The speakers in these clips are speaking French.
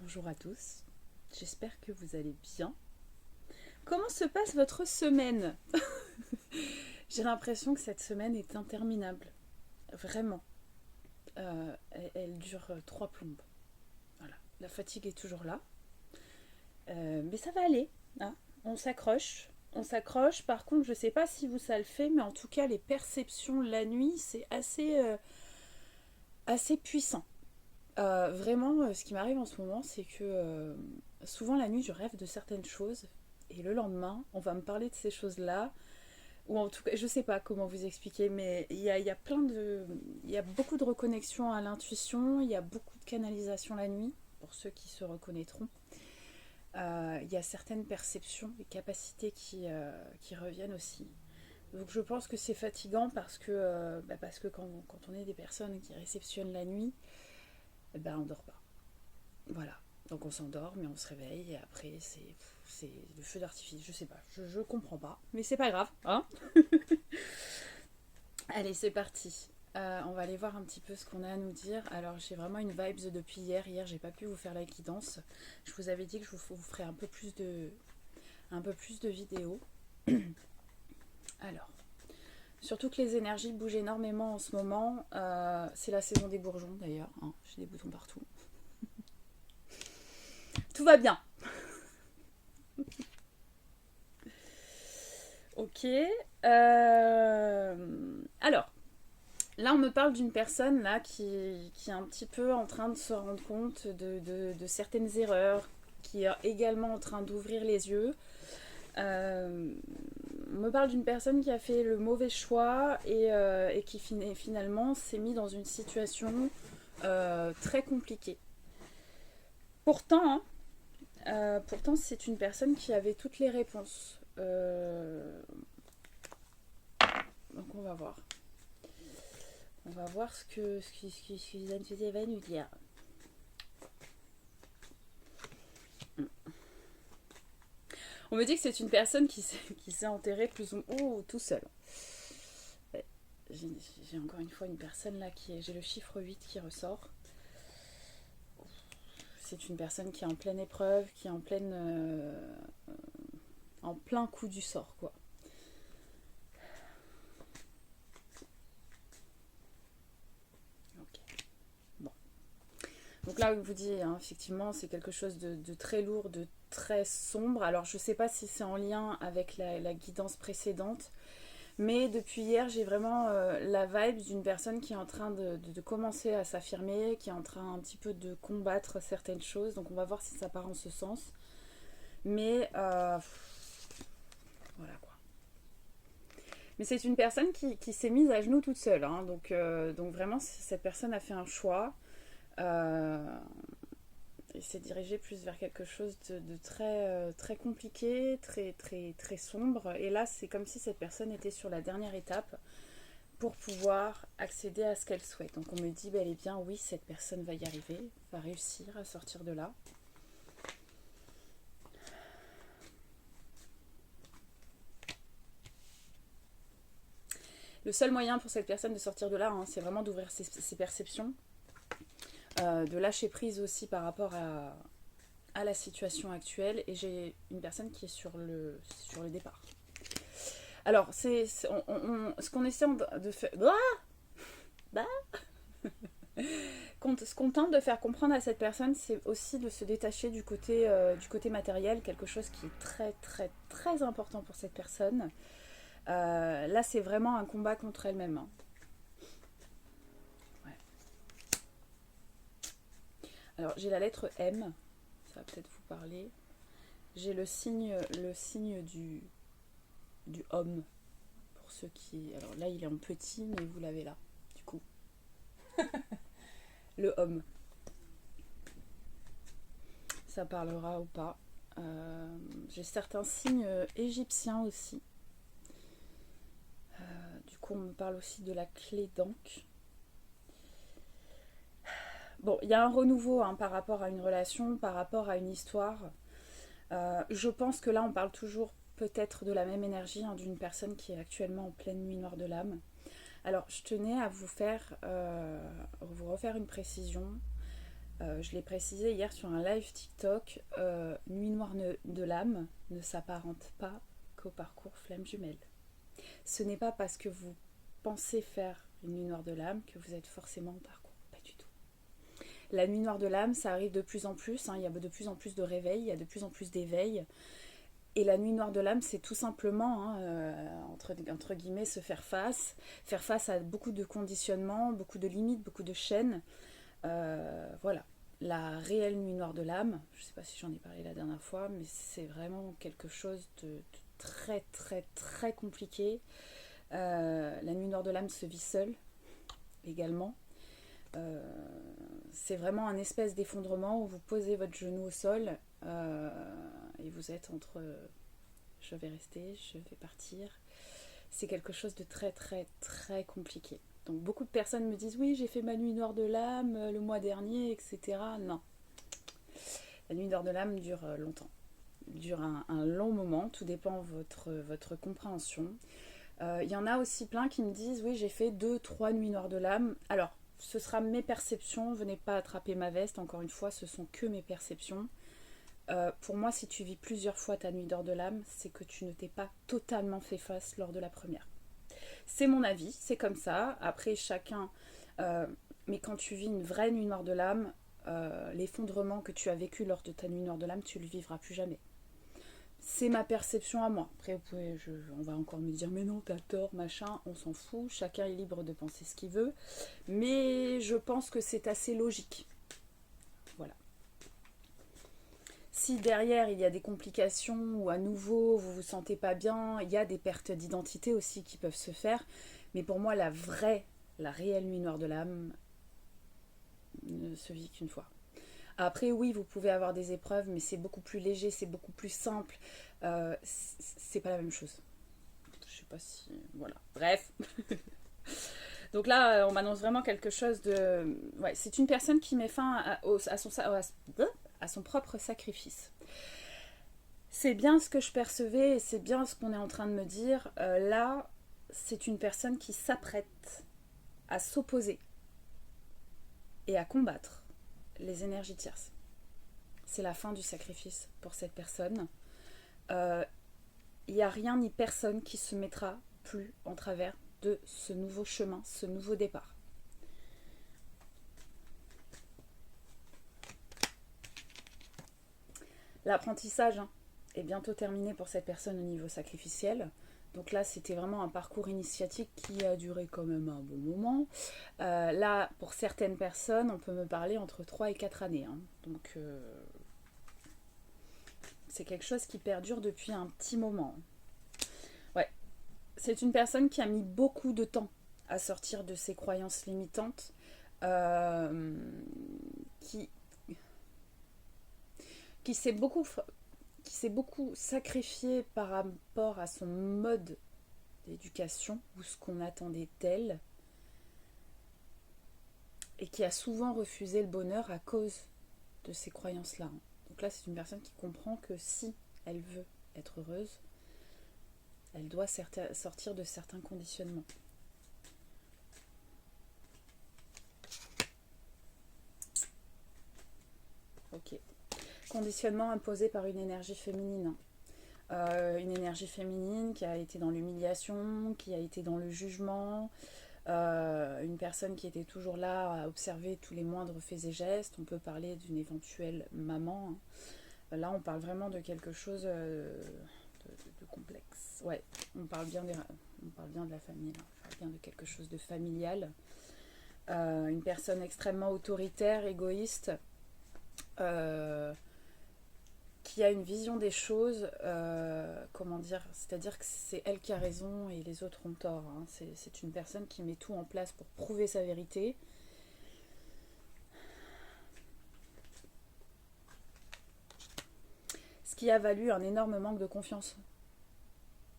Bonjour à tous, j'espère que vous allez bien. Comment se passe votre semaine? J'ai l'impression que cette semaine est interminable, vraiment. Elle dure trois plombes. Voilà. La fatigue est toujours là, mais ça va aller, hein. On s'accroche. On s'accroche, par contre, je sais pas si vous ça le fait, mais en tout cas, les perceptions la nuit, c'est assez puissant. Vraiment, ce qui m'arrive en ce moment, c'est que souvent la nuit, je rêve de certaines choses. Et le lendemain, on va me parler de ces choses-là. Ou en tout cas, je sais pas comment vous expliquer, mais il y a plein de. Il y a beaucoup de reconnexion à l'intuition, il y a beaucoup de canalisation la nuit, pour ceux qui se reconnaîtront. Il y a certaines perceptions et capacités qui reviennent aussi. Donc je pense que c'est fatigant parce que quand on est des personnes qui réceptionnent la nuit, eh ben on dort pas. Voilà. Donc on s'endort, mais on se réveille et après c'est le feu d'artifice. Je sais pas, je comprends pas, mais c'est pas grave, hein. Allez, c'est parti. On va aller voir un petit peu ce qu'on a à nous dire. Alors j'ai vraiment une vibes depuis hier. Hier j'ai pas pu vous faire la guidance. Je vous avais dit que je vous ferai un peu plus de vidéos. Alors, surtout que les énergies bougent énormément en ce moment. C'est la saison des bourgeons d'ailleurs, hein. J'ai des boutons partout. Tout va bien. Ok. Alors, là, on me parle d'une personne là qui est un petit peu en train de se rendre compte de certaines erreurs, qui est également en train d'ouvrir les yeux. On me parle d'une personne qui a fait le mauvais choix et qui finalement s'est mis dans une situation très compliquée. Pourtant, pourtant, c'est une personne qui avait toutes les réponses. Donc on va voir. On va voir ce que les intuités va nous dire. On me dit que c'est une personne qui s'est enterrée plus ou moins tout seul. Ouais. J'ai encore une fois une personne là j'ai le chiffre 8 qui ressort. C'est une personne qui est en pleine épreuve, qui est en plein coup du sort, quoi. Ok. Bon. Donc là, on vous dit, hein, effectivement, c'est quelque chose de très lourd, de très sombre. Alors, je ne sais pas si c'est en lien avec la guidance précédente, mais depuis hier, j'ai vraiment la vibe d'une personne qui est en train de commencer à s'affirmer, qui est en train un petit peu de combattre certaines choses. Donc, on va voir si ça part en ce sens. Mais voilà quoi. Mais c'est une personne qui s'est mise à genoux toute seule, hein. Donc vraiment, cette personne a fait un choix. Euh, et s'est dirigée plus vers quelque chose de très, très compliqué, très, très, très sombre. Et là, c'est comme si cette personne était sur la dernière étape pour pouvoir accéder à ce qu'elle souhaite. Donc on me dit bel et bien, oui, cette personne va y arriver, va réussir à sortir de là. Le seul moyen pour cette personne de sortir de là, hein, c'est vraiment d'ouvrir ses perceptions, de lâcher prise aussi par rapport à la situation actuelle. Et j'ai une personne qui est sur le départ. Alors, ce qu'on essaie de faire... Ce qu'on tente de faire comprendre à cette personne, c'est aussi de se détacher du côté matériel, quelque chose qui est très, très, très important pour cette personne. Là, c'est vraiment un combat contre elle-même, hein. Ouais. Alors, j'ai la lettre M, ça va peut-être vous parler. J'ai le signe du homme, pour ceux qui... Alors là, il est en petit, mais vous l'avez là, du coup. Le homme. Ça parlera ou pas. J'ai certains signes égyptiens aussi. Du coup, on me parle aussi de la clé d'Ankh. Bon, il y a un renouveau, hein, par rapport à une relation, par rapport à une histoire. Je pense que là, on parle toujours peut-être de la même énergie, hein, d'une personne qui est actuellement en pleine nuit noire de l'âme. Alors, je tenais à vous refaire une précision. Je l'ai précisé hier sur un live TikTok, Nuit noire de l'âme ne s'apparente pas qu'au parcours flamme jumelle. Ce n'est pas parce que vous pensez faire une nuit noire de l'âme que vous êtes forcément au parcours. Pas du tout. La nuit noire de l'âme, ça arrive de plus en plus. Il y a de plus en plus de réveils, il y a de plus en plus d'éveils. Et la nuit noire de l'âme, c'est tout simplement, entre guillemets, se faire face. Faire face à beaucoup de conditionnements, beaucoup de limites, beaucoup de chaînes. Voilà. La réelle nuit noire de l'âme, je ne sais pas si j'en ai parlé la dernière fois, mais c'est vraiment quelque chose de très très très compliqué. La nuit noire de l'âme se vit seule également. Euh, c'est vraiment un espèce d'effondrement où vous posez votre genou au sol et vous êtes entre je vais rester, je vais partir. C'est quelque chose de très très très compliqué. Donc beaucoup de personnes me disent oui, j'ai fait ma nuit noire de l'âme le mois dernier, etc. Non. La nuit noire de l'âme dure longtemps. Dure un long moment, tout dépend de votre compréhension. Il y en a aussi plein qui me disent oui, j'ai fait 2-3 nuits noires de l'âme. Alors, ce sera mes perceptions, venez pas attraper ma veste, encore une fois, ce sont que mes perceptions. Pour moi, si tu vis plusieurs fois ta nuit noire de l'âme, c'est que tu ne t'es pas totalement fait face lors de la première. C'est mon avis, c'est comme ça. Après, chacun. Mais quand tu vis une vraie nuit noire de l'âme, l'effondrement que tu as vécu lors de ta nuit noire de l'âme, tu le vivras plus jamais. C'est ma perception à moi. Après, on va encore me dire, mais non, t'as tort, machin, on s'en fout. Chacun est libre de penser ce qu'il veut. Mais je pense que c'est assez logique. Voilà. Si derrière il y a des complications ou à nouveau vous vous sentez pas bien, il y a des pertes d'identité aussi qui peuvent se faire. Mais pour moi, la réelle nuit noire de l'âme ne se vit qu'une fois. Après, oui, vous pouvez avoir des épreuves, mais c'est beaucoup plus léger, c'est beaucoup plus simple. C'est pas la même chose. Je sais pas si. Voilà. Bref. Donc là, on m'annonce vraiment quelque chose de. Ouais, c'est une personne qui met fin à son propre sacrifice. C'est bien ce que je percevais et c'est bien ce qu'on est en train de me dire. Là, c'est une personne qui s'apprête à s'opposer et à combattre les énergies tierces. C'est la fin du sacrifice pour cette personne. Il n'y a rien ni personne qui se mettra plus en travers de ce nouveau chemin, ce nouveau départ. L'apprentissage est bientôt terminé pour cette personne au niveau sacrificiel. Donc là, c'était vraiment un parcours initiatique qui a duré quand même un bon moment. Là, pour certaines personnes, on peut me parler entre 3 et 4 années. Donc, c'est quelque chose qui perdure depuis un petit moment. Ouais, c'est une personne qui a mis beaucoup de temps à sortir de ses croyances limitantes, qui, qui s'est beaucoup sacrifié par rapport à son mode d'éducation ou ce qu'on attendait d'elle et qui a souvent refusé le bonheur à cause de ces croyances-là. Donc là, c'est une personne qui comprend que si elle veut être heureuse, elle doit sortir de certains conditionnements. Ok. Conditionnement imposé par une énergie féminine. Une énergie féminine qui a été dans l'humiliation, qui a été dans le jugement, une personne qui était toujours là à observer tous les moindres faits et gestes. On peut parler d'une éventuelle maman. Là, on parle vraiment de quelque chose de complexe. Ouais, on parle bien de la famille. Là. On parle bien de quelque chose de familial. Une personne extrêmement autoritaire, égoïste, qui a une vision des choses, comment dire, c'est-à-dire que c'est elle qui a raison et les autres ont tort. C'est une personne qui met tout en place pour prouver sa vérité. Ce qui a valu un énorme manque de confiance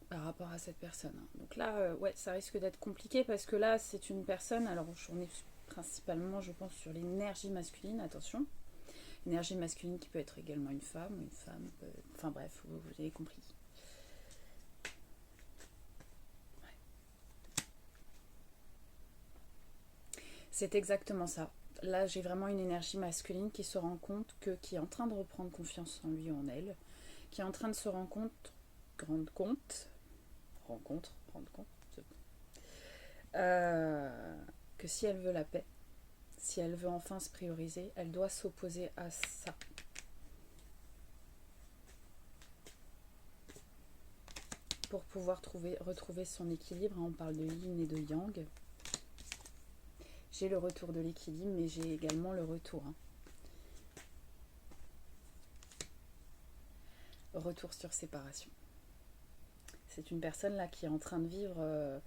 par rapport à cette personne. Donc là, ouais, ça risque d'être compliqué parce que là, c'est une personne, alors j'en ai principalement, je pense, sur l'énergie masculine, attention. Énergie masculine qui peut être également une femme, enfin bref, vous avez compris. Ouais. C'est exactement ça. Là, j'ai vraiment une énergie masculine qui se rend compte qui est en train de reprendre confiance en lui ou en elle, qui est en train de se rendre compte, rendre compte, que si elle veut la paix, si elle veut enfin se prioriser, elle doit s'opposer à ça. Pour pouvoir retrouver son équilibre, on parle de yin et de yang. J'ai le retour de l'équilibre, mais j'ai également le retour. Retour sur séparation. C'est une personne là qui est en train de vivre,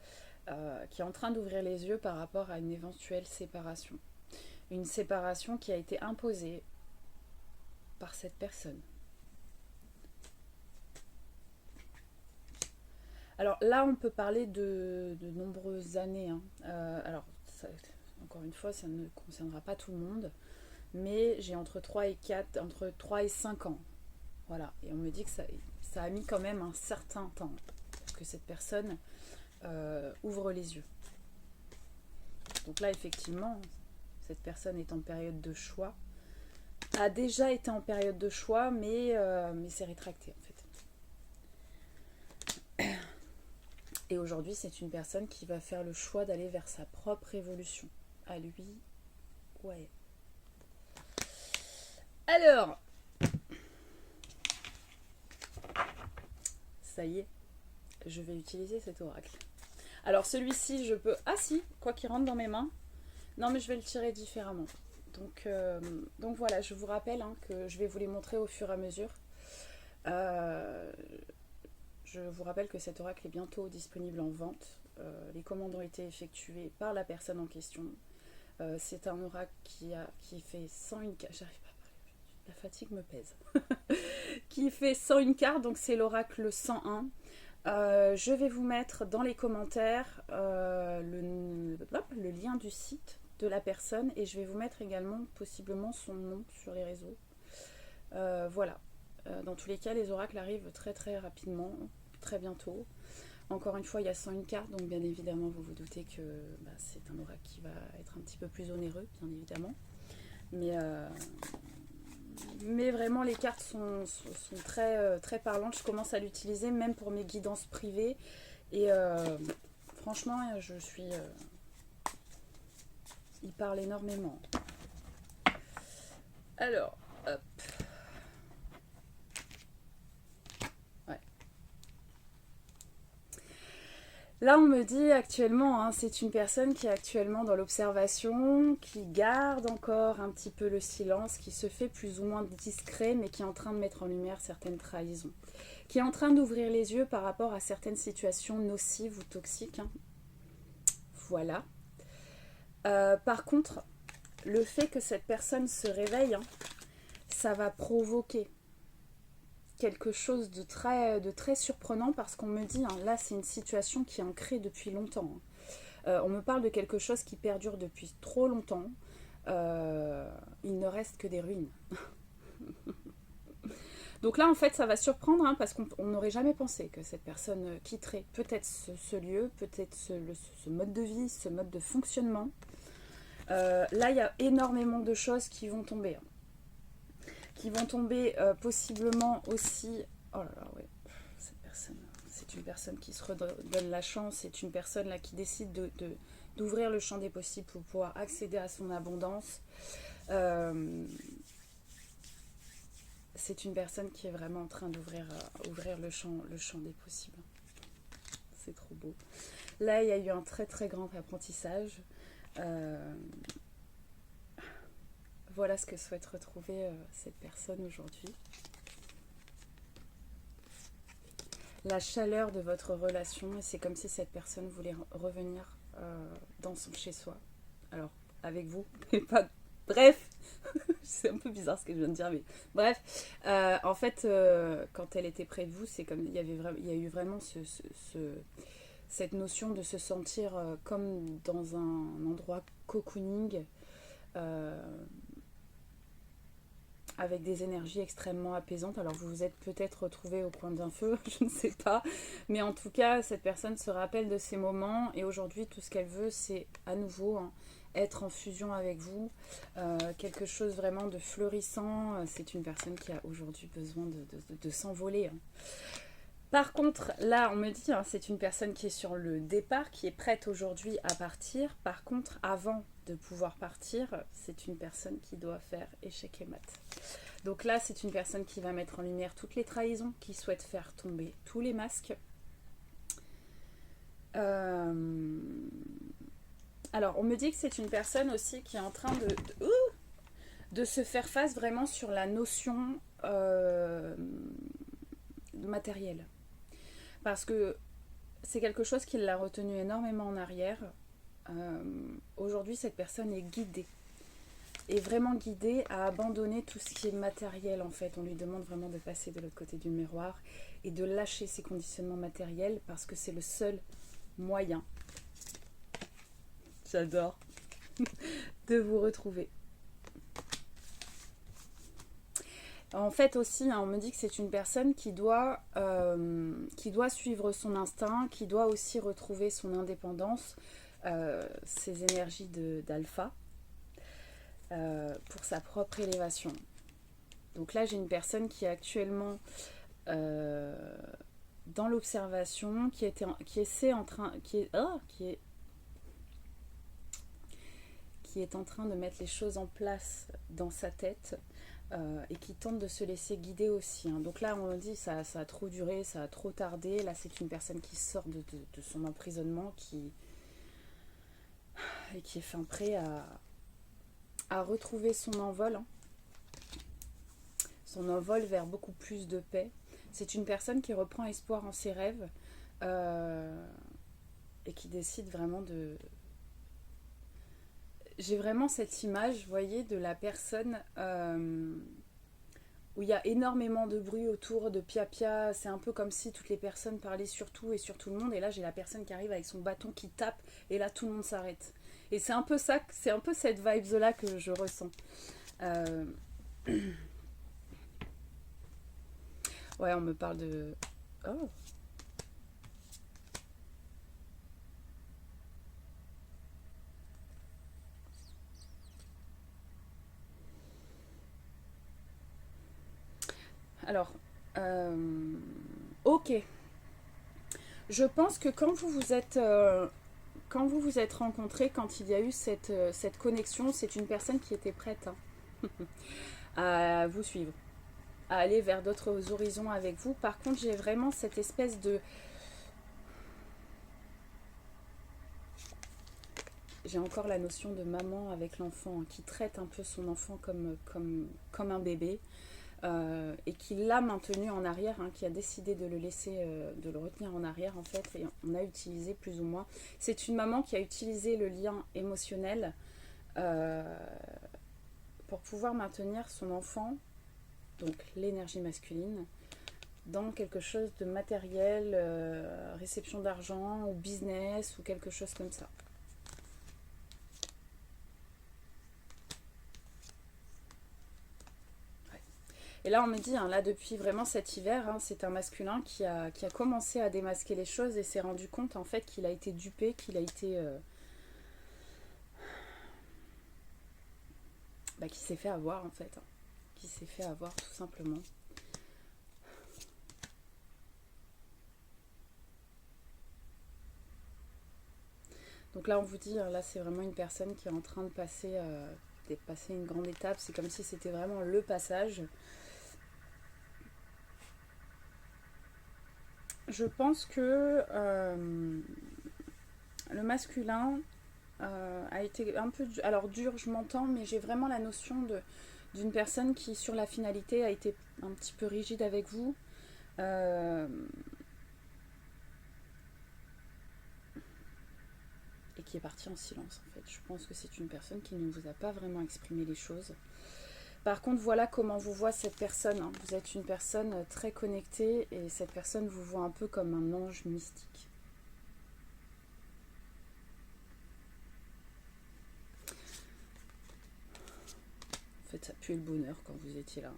qui est en train d'ouvrir les yeux par rapport à une éventuelle séparation. Une séparation qui a été imposée par cette personne. Alors là, on peut parler de nombreuses années. Alors, encore une fois, ça ne concernera pas tout le monde, mais j'ai entre 3 et 5 ans. Voilà, et on me dit que ça a mis quand même un certain temps pour que cette personne ouvre les yeux. Donc là, effectivement, cette personne est en période de choix, a déjà été en période de choix, mais s'est rétractée en fait. Et aujourd'hui, c'est une personne qui va faire le choix d'aller vers sa propre évolution. À lui, ouais. Alors, ça y est, je vais utiliser cet oracle. Alors celui-ci, je peux... Ah si, quoi qu'il rentre dans mes mains. Non, mais je vais le tirer différemment. Donc voilà, je vous rappelle que je vais vous les montrer au fur et à mesure. Je vous rappelle que cet oracle est bientôt disponible en vente. Les commandes ont été effectuées par la personne en question. C'est un oracle qui fait 101 cartes. J'arrive pas à parler, la fatigue me pèse. Qui fait 101 cartes, donc c'est l'oracle 101. Je vais vous mettre dans les commentaires le lien du site de la personne et je vais vous mettre également possiblement son nom sur les réseaux. Voilà. Dans tous les cas, les oracles arrivent très très rapidement, très bientôt. Encore une fois, il y a 101 cartes, donc bien évidemment, vous vous doutez que c'est un oracle qui va être un petit peu plus onéreux, bien évidemment. Mais vraiment, les cartes sont très, très parlantes. Je commence à l'utiliser même pour mes guidances privées. Et franchement, il parle énormément. Alors, hop. Là, on me dit actuellement, c'est une personne qui est actuellement dans l'observation, qui garde encore un petit peu le silence, qui se fait plus ou moins discret, mais qui est en train de mettre en lumière certaines trahisons, qui est en train d'ouvrir les yeux par rapport à certaines situations nocives ou toxiques. Voilà. Par contre, le fait que cette personne se réveille, ça va provoquer quelque chose de très surprenant parce qu'on me dit, là c'est une situation qui est ancrée depuis longtemps. On me parle de quelque chose qui perdure depuis trop longtemps. Il ne reste que des ruines. Donc là en fait ça va surprendre parce qu'on n'aurait jamais pensé que cette personne quitterait peut-être ce lieu, peut-être ce mode de vie, ce mode de fonctionnement. Là il y a énormément de choses qui vont tomber. Qui vont tomber possiblement aussi... Oh là là, ouais, cette personne, c'est une personne qui se redonne la chance, c'est une personne là qui décide d'ouvrir le champ des possibles pour pouvoir accéder à son abondance. C'est une personne qui est vraiment en train d'ouvrir le champ des possibles. C'est trop beau. Là, il y a eu un très très grand apprentissage. Voilà ce que souhaite retrouver cette personne aujourd'hui. La chaleur de votre relation, et c'est comme si cette personne voulait revenir dans son chez-soi. Alors, avec vous, mais pas... Bref, c'est un peu bizarre ce que je viens de dire, mais bref. En fait, quand elle était près de vous, c'est comme il y a eu vraiment cette notion de se sentir comme dans un endroit cocooning, avec des énergies extrêmement apaisantes. Alors vous vous êtes peut-être retrouvé au coin d'un feu, je ne sais pas. Mais en tout cas, cette personne se rappelle de ces moments et aujourd'hui, tout ce qu'elle veut, c'est à nouveau être en fusion avec vous, quelque chose vraiment de fleurissant. C'est une personne qui a aujourd'hui besoin de s'envoler, hein. Par contre, là, on me dit, hein, c'est une personne qui est sur le départ, qui est prête aujourd'hui à partir. Par contre, avant de pouvoir partir, c'est une personne qui doit faire échec et mat. Donc là, c'est une personne qui va mettre en lumière toutes les trahisons, qui souhaite faire tomber tous les masques. Alors, on me dit que c'est une personne aussi qui est en train de se faire face vraiment sur la notion matérielle. Parce que c'est quelque chose qui l'a retenu énormément en arrière. Aujourd'hui, cette personne est guidée. Est vraiment guidée à abandonner tout ce qui est matériel, en fait. On lui demande vraiment de passer de l'autre côté du miroir et de lâcher ses conditionnements matériels parce que c'est le seul moyen, j'adore, de vous retrouver. En fait aussi, hein, on me dit que c'est une personne qui doit suivre son instinct, qui doit aussi retrouver son indépendance, ses énergies d'alpha, pour sa propre élévation. Donc là, j'ai une personne qui est actuellement dans l'observation, qui est en train de mettre les choses en place dans sa tête. Et qui tente de se laisser guider aussi, hein. Donc là, on dit ça a trop duré, ça a trop tardé. Là, c'est une personne qui sort de son emprisonnement, et qui est fin prêt à retrouver son envol, hein. Son envol vers beaucoup plus de paix. C'est une personne qui reprend espoir en ses rêves et qui décide vraiment de... J'ai vraiment cette image, vous voyez, de la personne où il y a énormément de bruit autour, de pia-pia. C'est un peu comme si toutes les personnes parlaient sur tout et sur tout le monde. Et là, j'ai la personne qui arrive avec son bâton qui tape. Et là, tout le monde s'arrête. Et c'est un peu ça, c'est un peu cette vibe-là que je ressens. Ouais, on me parle de... Oh. Alors, ok. Je pense que quand vous vous êtes rencontrés, quand il y a eu cette connexion, c'est une personne qui était prête, hein, à vous suivre, à aller vers d'autres horizons avec vous. Par contre, j'ai vraiment cette espèce de... J'ai encore la notion de maman avec l'enfant, hein, qui traite un peu son enfant comme un bébé. Et qui l'a maintenu en arrière, hein, qui a décidé de le laisser, de le retenir en arrière en fait, et on a utilisé plus ou moins. C'est une maman qui a utilisé le lien émotionnel pour pouvoir maintenir son enfant, donc l'énergie masculine, dans quelque chose de matériel, réception d'argent ou business ou quelque chose comme ça. Et là, on me dit, hein, là, depuis vraiment cet hiver, hein, c'est un masculin qui a commencé à démasquer les choses et s'est rendu compte, en fait, qu'il a été dupé, qu'il s'est fait avoir, en fait. Hein. Qu'il s'est fait avoir, tout simplement. Donc là, on vous dit, hein, là, c'est vraiment une personne qui est en train de passer une grande étape. C'est comme si c'était vraiment le passage. Je pense que le masculin a été un peu... Alors dur, je m'entends, mais j'ai vraiment la notion d'une personne qui, sur la finalité, a été un petit peu rigide avec vous. Et qui est partie en silence, en fait. Je pense que c'est une personne qui ne vous a pas vraiment exprimé les choses. Par contre, voilà comment vous voit cette personne, hein. Vous êtes une personne très connectée et cette personne vous voit un peu comme un ange mystique. En fait, ça pue le bonheur quand vous étiez là.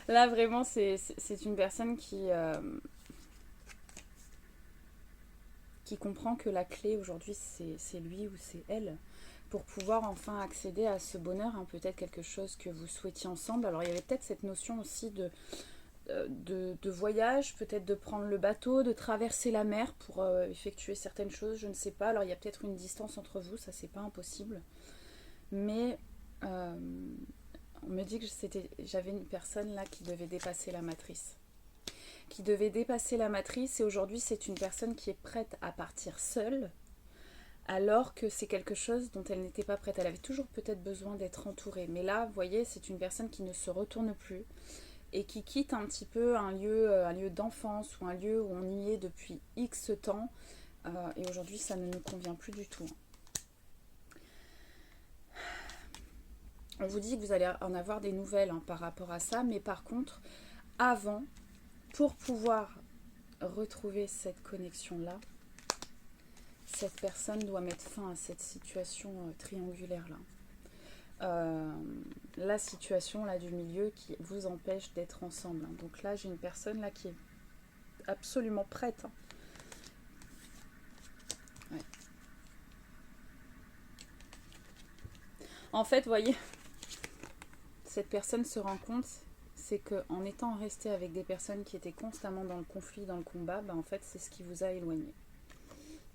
Là, vraiment, c'est une personne qui qui comprend que la clé aujourd'hui c'est lui ou c'est elle pour pouvoir enfin accéder à ce bonheur, hein, peut-être quelque chose que vous souhaitiez ensemble. Alors il y avait peut-être cette notion aussi de voyage, peut-être de prendre le bateau, de traverser la mer pour effectuer certaines choses, je ne sais pas. Alors il y a peut-être une distance entre vous, ça c'est pas impossible. Mais euh, on me dit que j'avais une personne là qui devait dépasser la matrice. Qui devait dépasser la matrice et aujourd'hui c'est une personne qui est prête à partir seule alors que c'est quelque chose dont elle n'était pas prête. Elle avait toujours peut-être besoin d'être entourée. Mais là, vous voyez, c'est une personne qui ne se retourne plus et qui quitte un petit peu un lieu d'enfance ou un lieu où on y est depuis X temps. Et aujourd'hui, ça ne nous convient plus du tout. On vous dit que vous allez en avoir des nouvelles, hein, par rapport à ça. Mais par contre, avant, pour pouvoir retrouver cette connexion-là, cette personne doit mettre fin à cette situation triangulaire-là. La situation là du milieu qui vous empêche d'être ensemble, hein. Donc là, j'ai une personne là qui est absolument prête, hein. Ouais. En fait, vous voyez, cette personne se rend compte, c'est qu'en étant resté avec des personnes qui étaient constamment dans le conflit, dans le combat, en fait, c'est ce qui vous a éloigné.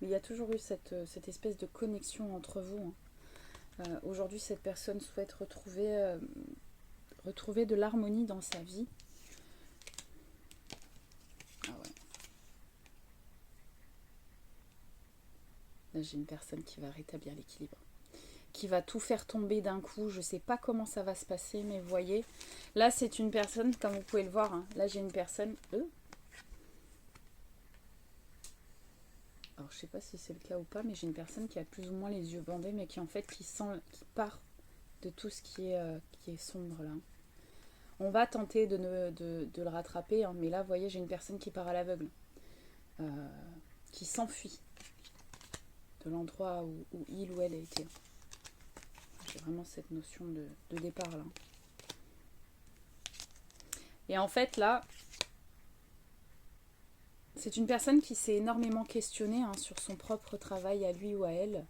Mais il y a toujours eu cette espèce de connexion entre vous, hein. Aujourd'hui, cette personne souhaite retrouver de l'harmonie dans sa vie. Ah ouais. Là, j'ai une personne qui va rétablir l'équilibre, qui va tout faire tomber d'un coup. Je ne sais pas comment ça va se passer, mais vous voyez, là, c'est une personne, comme vous pouvez le voir, hein, là, j'ai une personne... Alors, je sais pas si c'est le cas ou pas, mais j'ai une personne qui a plus ou moins les yeux bandés, mais qui en fait, qui part de tout ce qui est sombre là. On va tenter de le rattraper, hein, mais là, vous voyez, j'ai une personne qui part à l'aveugle, qui s'enfuit de l'endroit où il ou elle a été. J'ai vraiment cette notion de départ là. Et en fait, là, c'est une personne qui s'est énormément questionnée, hein, sur son propre travail à lui ou à elle.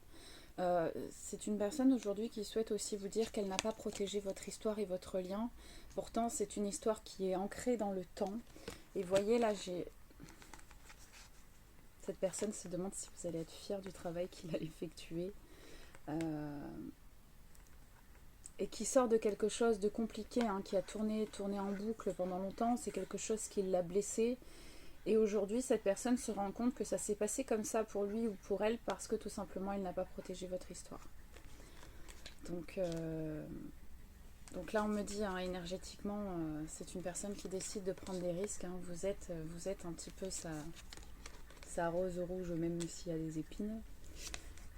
C'est une personne aujourd'hui qui souhaite aussi vous dire qu'elle n'a pas protégé votre histoire et votre lien. Pourtant, c'est une histoire qui est ancrée dans le temps. Et voyez, là, cette personne se demande si vous allez être fier du travail qu'il a effectué. Et qui sort de quelque chose de compliqué, hein, qui a tourné en boucle pendant longtemps. C'est quelque chose qui l'a blessé. Et aujourd'hui, cette personne se rend compte que ça s'est passé comme ça pour lui ou pour elle parce que tout simplement, il n'a pas protégé votre histoire. Donc là, on me dit, hein, énergétiquement, c'est une personne qui décide de prendre des risques, hein. Vous êtes un petit peu sa rose rouge, même s'il y a des épines.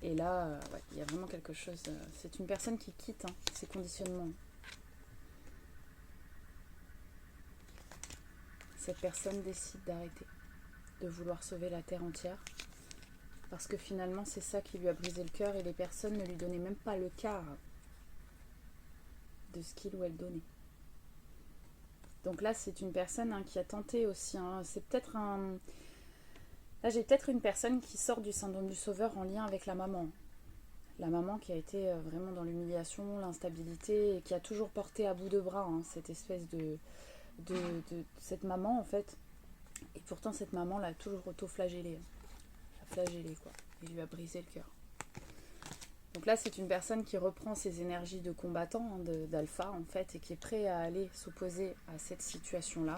Et là, ouais, il y a vraiment quelque chose. C'est une personne qui quitte, hein, ses conditionnements. Cette personne décide d'arrêter, de vouloir sauver la terre entière. Parce que finalement, c'est ça qui lui a brisé le cœur et les personnes ne lui donnaient même pas le quart de ce qu'il ou elle donnait. Donc là, c'est une personne, hein, qui a tenté aussi, hein, c'est peut-être un... Là, j'ai peut-être une personne qui sort du syndrome du sauveur en lien avec la maman. La maman qui a été vraiment dans l'humiliation, l'instabilité, et qui a toujours porté à bout de bras, hein, cette espèce de cette maman, en fait. Et pourtant, cette maman l'a toujours auto-flagellée. L'a flagellée, quoi. Et lui a brisé le cœur. Donc là, c'est une personne qui reprend ses énergies de combattant, hein, d'alpha, en fait, et qui est prêt à aller s'opposer à cette situation-là.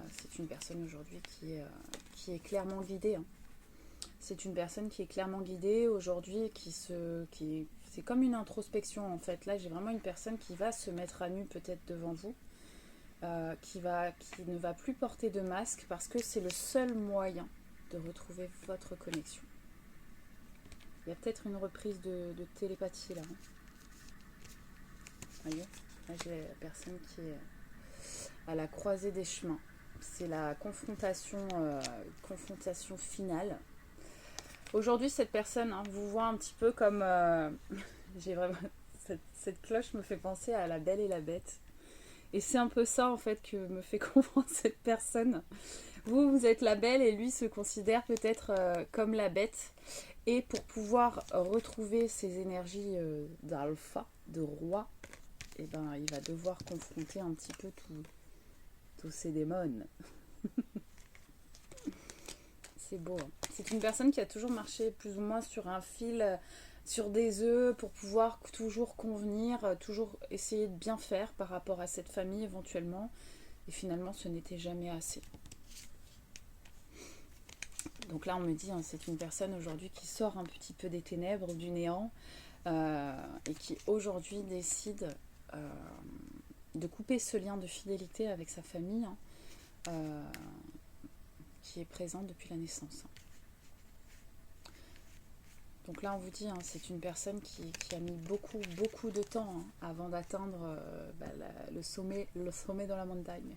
C'est une personne aujourd'hui qui est clairement guidée, hein. C'est une personne qui est clairement guidée aujourd'hui, c'est comme une introspection, en fait. Là, j'ai vraiment une personne qui va se mettre à nu peut-être devant vous, qui ne va plus porter de masque parce que c'est le seul moyen de retrouver votre connexion. Il y a peut-être une reprise de télépathie là, hein. Vous voyez, là j'ai la personne qui est à la croisée des chemins. C'est la confrontation finale. Aujourd'hui, cette personne, hein, vous voit un petit peu comme... j'ai vraiment... Cette cloche me fait penser à La Belle et la Bête. Et c'est un peu ça, en fait, que me fait comprendre cette personne. Vous êtes la belle et lui se considère peut-être comme la bête. Et pour pouvoir retrouver ses énergies d'alpha, de roi, eh ben, il va devoir confronter un petit peu tous ces démons. C'est beau. Hein. C'est une personne qui a toujours marché plus ou moins sur un fil, sur des œufs, pour pouvoir toujours convenir, toujours essayer de bien faire par rapport à cette famille éventuellement. Et finalement, ce n'était jamais assez. Donc là, on me dit, hein, c'est une personne aujourd'hui qui sort un petit peu des ténèbres, du néant, et qui aujourd'hui décide de couper ce lien de fidélité avec sa famille, hein, euh, qui est présent depuis la naissance. Donc là, on vous dit, hein, c'est une personne qui a mis beaucoup de temps hein, avant d'atteindre le sommet dans la montagne.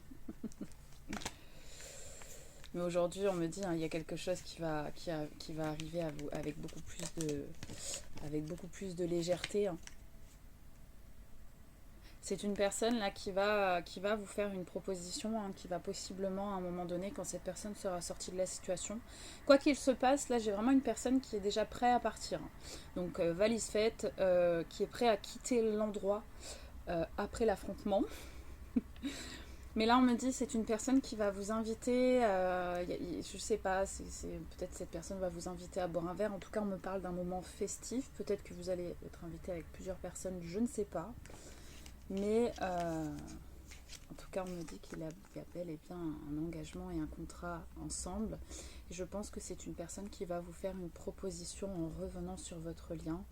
Mais aujourd'hui, on me dit, hein, il y a quelque chose qui va arriver à vous avec beaucoup plus de légèreté. Hein. C'est une personne là qui va vous faire une proposition, hein, qui va possiblement à un moment donné, quand cette personne sera sortie de la situation, quoi qu'il se passe, là j'ai vraiment une personne qui est déjà prête à partir. Hein. Donc valise faite, qui est prêt à quitter l'endroit après l'affrontement. Mais là, on me dit c'est une personne qui va vous inviter, je sais pas, peut-être cette personne va vous inviter à boire un verre. En tout cas, on me parle d'un moment festif. Peut-être que vous allez être invité avec plusieurs personnes, je ne sais pas. Mais en tout cas, on me dit qu'il y a bel et bien un engagement et un contrat ensemble. Et je pense que c'est une personne qui va vous faire une proposition en revenant sur votre lien.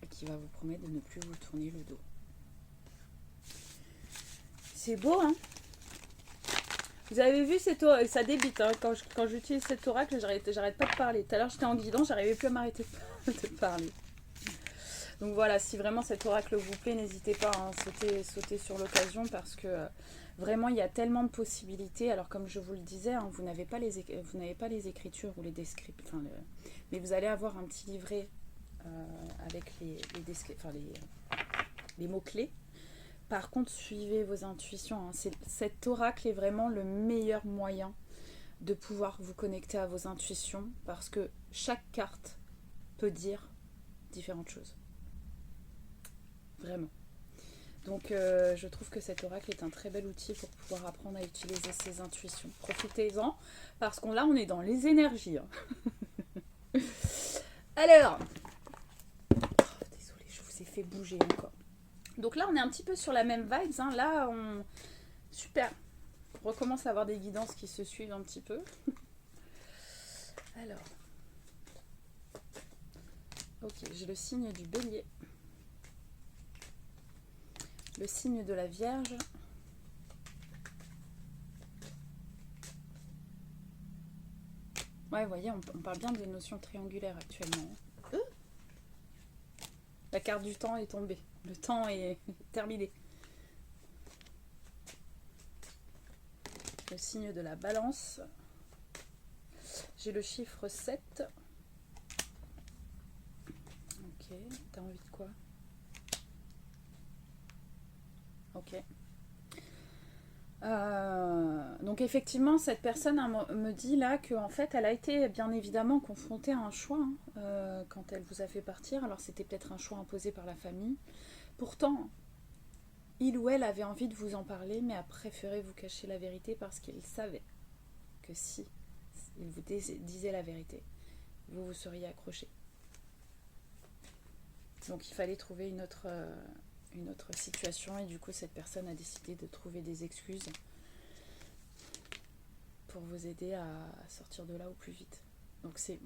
Et qui va vous promettre de ne plus vous tourner le dos. C'est beau, hein? Vous avez vu, ça débite. Hein. Quand j'utilise cet oracle, j'arrête pas de parler. Tout à l'heure, j'étais en guidance, j'arrivais plus à m'arrêter de parler. Donc voilà, si vraiment cet oracle vous plaît, n'hésitez pas à sauter sur l'occasion parce que vraiment, il y a tellement de possibilités. Alors comme je vous le disais, hein, vous n'avez pas les écritures ou les descriptions, mais vous allez avoir un petit livret avec les mots-clés. Par contre, suivez vos intuitions. Hein. Cet oracle est vraiment le meilleur moyen de pouvoir vous connecter à vos intuitions parce que chaque carte peut dire différentes choses. Vraiment. Donc, je trouve que cet oracle est un très bel outil pour pouvoir apprendre à utiliser ses intuitions. Profitez-en parce qu'on là, on est dans les énergies. Hein. Alors, désolée, je vous ai fait bouger encore. Donc là, on est un petit peu sur la même vibe. Hein. Là, super. On recommence à avoir des guidances qui se suivent un petit peu. Alors. Ok, j'ai le signe du bélier. Le signe de la Vierge. Ouais, vous voyez, on parle bien de notions triangulaires actuellement. La carte du temps est tombée. Le temps est terminé. Le signe de la Balance. J'ai le chiffre 7. Ok, t'as envie de quoi? Ok. Donc effectivement, cette personne me dit là qu'en fait, elle a été bien évidemment confrontée à un choix hein, quand elle vous a fait partir. Alors c'était peut-être un choix imposé par la famille. Pourtant, il ou elle avait envie de vous en parler, mais a préféré vous cacher la vérité parce qu'il savait que si il vous disait la vérité, vous seriez accroché. Donc il fallait trouver une autre situation et du coup cette personne a décidé de trouver des excuses pour vous aider à sortir de là au plus vite. Donc c'est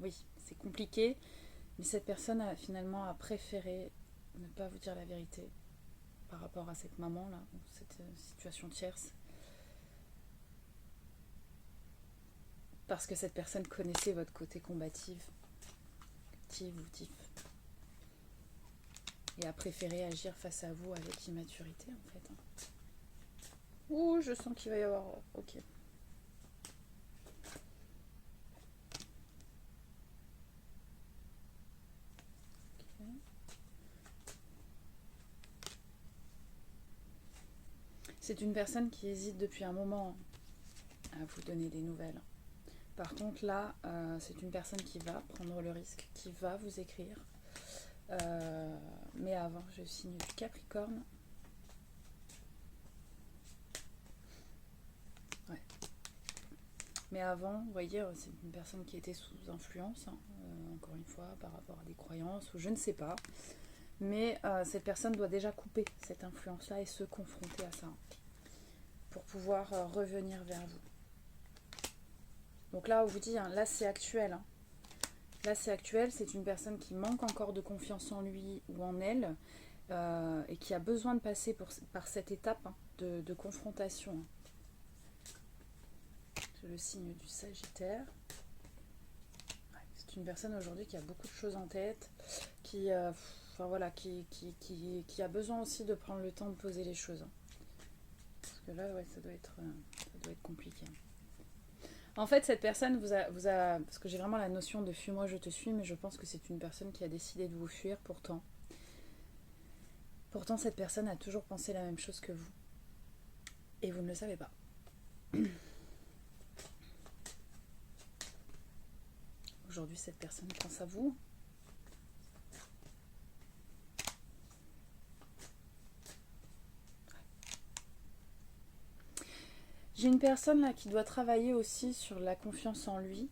compliqué, mais cette personne a finalement préféré ne pas vous dire la vérité par rapport à cette maman là, cette situation tierce. Parce que cette personne connaissait votre côté combatif ou tif. Et a préféré agir face à vous avec immaturité en fait. Ouh, je sens qu'il va y avoir... Ok. C'est une personne qui hésite depuis un moment à vous donner des nouvelles. Par contre, là, c'est une personne qui va prendre le risque, qui va vous écrire. Mais avant, je signe du Capricorne. Ouais. Mais avant, vous voyez, c'est une personne qui était sous influence, hein, encore une fois, par rapport à des croyances, ou je ne sais pas. Mais cette personne doit déjà couper cette influence-là et se confronter à ça, pour pouvoir revenir vers vous. Donc là, on vous dit, hein, là c'est actuel. Hein. Là c'est actuel, c'est une personne qui manque encore de confiance en lui ou en elle, et qui a besoin de passer par cette étape, hein, de confrontation. C'est le signe du Sagittaire. Ouais, c'est une personne aujourd'hui qui a beaucoup de choses en tête, qui, enfin, voilà, qui a besoin aussi de prendre le temps de poser les choses. Hein. Parce que là, ouais, ça doit être compliqué. En fait, cette personne vous a parce que j'ai vraiment la notion de fuis-moi, je te suis, mais je pense que c'est une personne qui a décidé de vous fuir pourtant. Pourtant, cette personne a toujours pensé la même chose que vous. Et vous ne le savez pas. Aujourd'hui, cette personne pense à vous. J'ai une personne là qui doit travailler aussi sur la confiance en lui.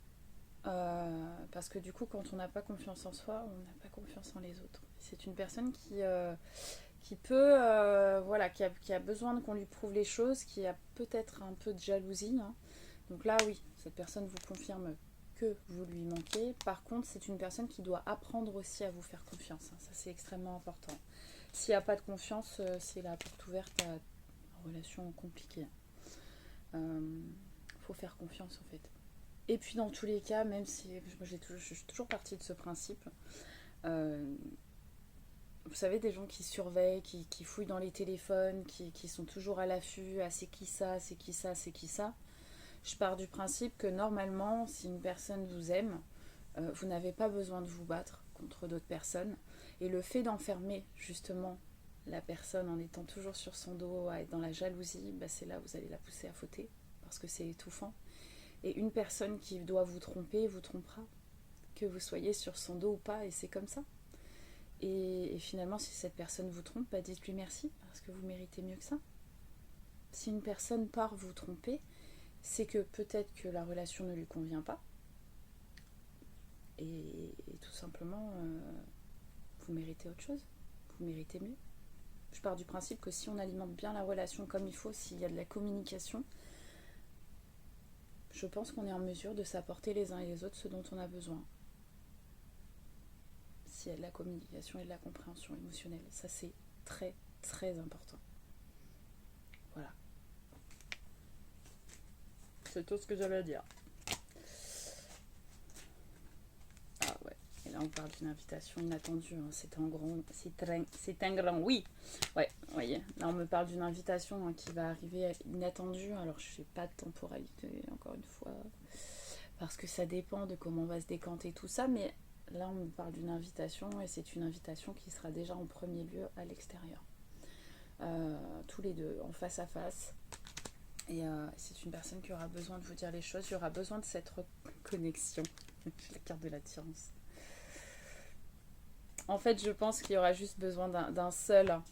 Parce que du coup, quand on n'a pas confiance en soi, on n'a pas confiance en les autres. C'est une personne qui peut, voilà, qui a besoin qu'on lui prouve les choses, qui a peut-être un peu de jalousie. Hein. Donc là, oui, cette personne vous confirme que vous lui manquez. Par contre, c'est une personne qui doit apprendre aussi à vous faire confiance. Hein. Ça, c'est extrêmement important. S'il n'y a pas de confiance, c'est la porte ouverte à une relation compliquée. Faut faire confiance en fait. Et puis dans tous les cas, même si je suis toujours partie de ce principe, vous savez, des gens qui surveillent, qui fouillent dans les téléphones, qui sont toujours à l'affût, ah c'est qui ça, c'est qui ça, c'est qui ça. Je pars du principe que normalement, si une personne vous aime, vous n'avez pas besoin de vous battre contre d'autres personnes. Et le fait d'enfermer justement la personne en étant toujours sur son dos, à être dans la jalousie, bah c'est là où vous allez la pousser à fauter, parce que c'est étouffant. Et une personne qui doit vous tromper, vous trompera. Que vous soyez sur son dos ou pas, et c'est comme ça. Et finalement, si cette personne vous trompe, bah dites-lui merci, parce que vous méritez mieux que ça. Si une personne part vous tromper, c'est que peut-être que la relation ne lui convient pas. Et tout simplement, vous méritez autre chose. Vous méritez mieux. Je pars du principe que si on alimente bien la relation comme il faut, s'il y a de la communication, je pense qu'on est en mesure de s'apporter les uns et les autres ce dont on a besoin. S'il y a de la communication et de la compréhension émotionnelle, ça c'est très très important. Voilà. C'est tout ce que j'avais à dire. Ah ouais, et là on parle d'une invitation inattendue, hein. C'est un grand oui. Ouais, vous voyez, là on me parle d'une invitation, hein, qui va arriver inattendue, alors je sais pas de temporalité, encore une fois, parce que ça dépend de comment on va se décanter tout ça, mais là on me parle d'une invitation, et c'est une invitation qui sera déjà en premier lieu à l'extérieur. Tous les deux, en face à face. Et c'est une personne qui aura besoin de vous dire les choses, il y aura besoin de cette connexion. J'ai la carte de l'attirance. En fait, je pense qu'il y aura juste besoin d'un seul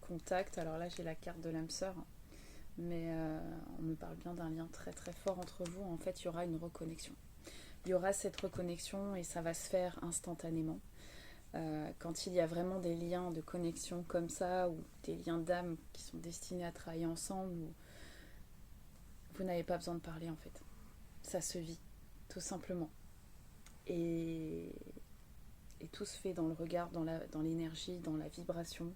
contact. Alors là, j'ai la carte de l'âme sœur, mais on me parle bien d'un lien très très fort entre vous. En fait, il y aura une reconnexion. Il y aura cette reconnexion et ça va se faire instantanément. Quand il y a vraiment des liens de connexion comme ça, ou des liens d'âme qui sont destinés à travailler ensemble, vous n'avez pas besoin de parler en fait. Ça se vit, tout simplement. Et tout se fait dans le regard, dans l'énergie, dans la vibration.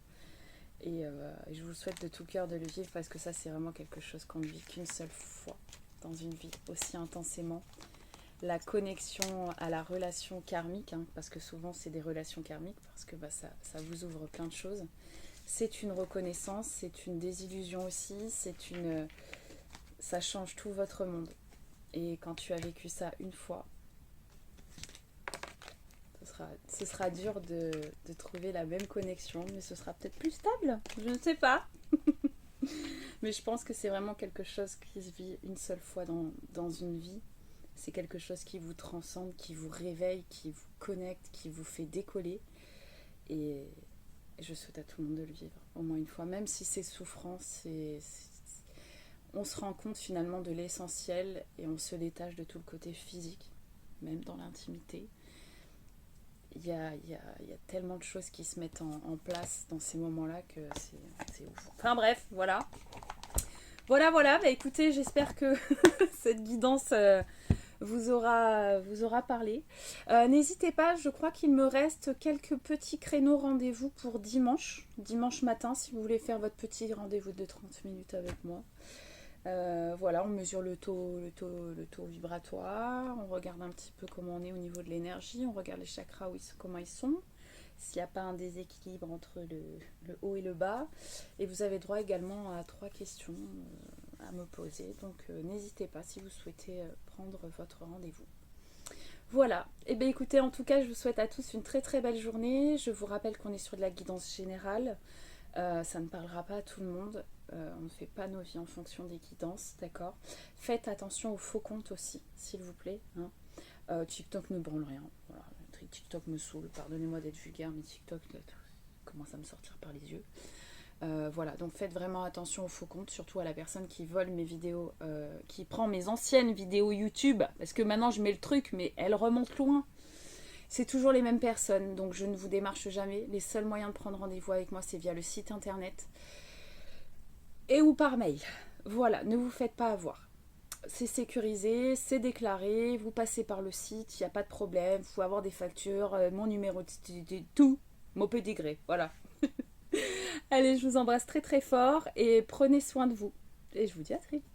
Et je vous souhaite de tout cœur de le vivre, parce que ça c'est vraiment quelque chose qu'on ne vit qu'une seule fois dans une vie, aussi intensément. La connexion à la relation karmique, hein, parce que souvent c'est des relations karmiques, parce que ça vous ouvre plein de choses. C'est une reconnaissance, c'est une désillusion aussi, ça change tout votre monde. Et quand tu as vécu ça une fois, ce sera ce sera dur de trouver la même connexion, mais ce sera peut-être plus stable, je ne sais pas. Mais je pense que c'est vraiment quelque chose qui se vit une seule fois dans une vie. C'est quelque chose qui vous transcende, qui vous réveille, qui vous connecte, qui vous fait décoller. Et je souhaite à tout le monde de le vivre, au moins une fois. Même si c'est souffrant, on se rend compte finalement de l'essentiel et on se détache de tout le côté physique, même dans l'intimité. Il y a tellement de choses qui se mettent en place dans ces moments-là que c'est ouf. Enfin bref, voilà. Voilà, bah écoutez, j'espère que cette guidance vous aura parlé. N'hésitez pas, je crois qu'il me reste quelques petits créneaux rendez-vous pour dimanche matin, si vous voulez faire votre petit rendez-vous de 30 minutes avec moi. Voilà, on mesure le taux vibratoire, on regarde un petit peu comment on est au niveau de l'énergie, on regarde les chakras comment ils sont, s'il n'y a pas un déséquilibre entre le haut et le bas. Et vous avez droit également à 3 questions à me poser, donc n'hésitez pas si vous souhaitez prendre votre rendez-vous. Voilà, et bien écoutez, en tout cas je vous souhaite à tous une très très belle journée. Je vous rappelle qu'on est sur de la guidance générale. Ça ne parlera pas à tout le monde. On ne fait pas nos vies en fonction des guidances, d'accord. Faites attention aux faux comptes aussi, s'il vous plaît. TikTok ne branle rien. Voilà. TikTok me saoule. Pardonnez-moi d'être vulgaire, mais TikTok commence à me sortir par les yeux. Voilà, donc faites vraiment attention aux faux comptes, surtout à la personne qui vole mes vidéos, qui prend mes anciennes vidéos YouTube, parce que maintenant je mets le truc, mais elle remonte loin. C'est toujours les mêmes personnes, donc je ne vous démarche jamais. Les seuls moyens de prendre rendez-vous avec moi, c'est via le site internet et ou par mail. Voilà, ne vous faites pas avoir. C'est sécurisé, c'est déclaré, vous passez par le site, il n'y a pas de problème, il faut avoir des factures, mon numéro de tout, mon petit gré, voilà. Allez, je vous embrasse très très fort et prenez soin de vous. Et je vous dis à très vite.